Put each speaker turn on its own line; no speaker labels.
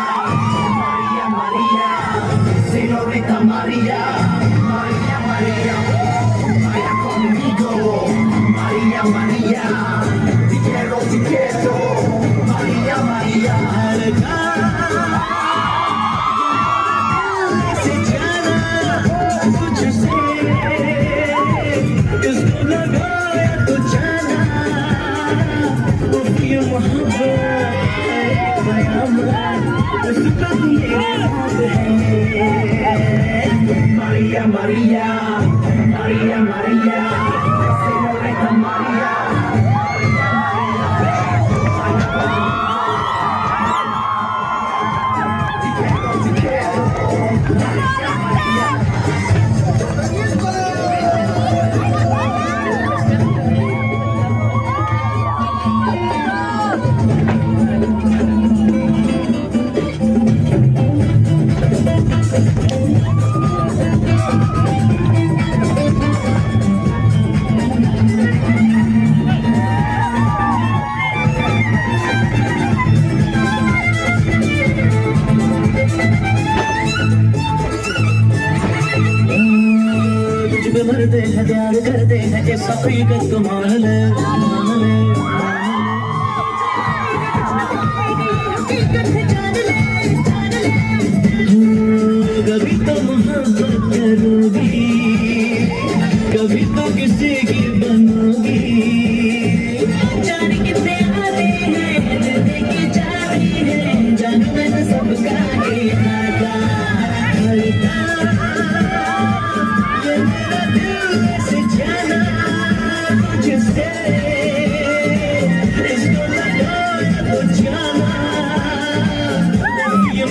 María, María, señorita María, María, María, vaya conmigo, María, María, te quiero, María, María. María, María, María, María, señorita María, María, María, te quiero, María, María.
तुझ पे मरते हैं प्यार करते हैं ये हकीकत को मान ले मान ले कभी तो मोहब्बत करोगी कभी तो किसी की बनोगी जाने कितने आते हैं दिल की जाती है जानू मैं तो सबका ही आता ये मेरा दिल से जाना तुझसे इसको लगाया तो जाना ये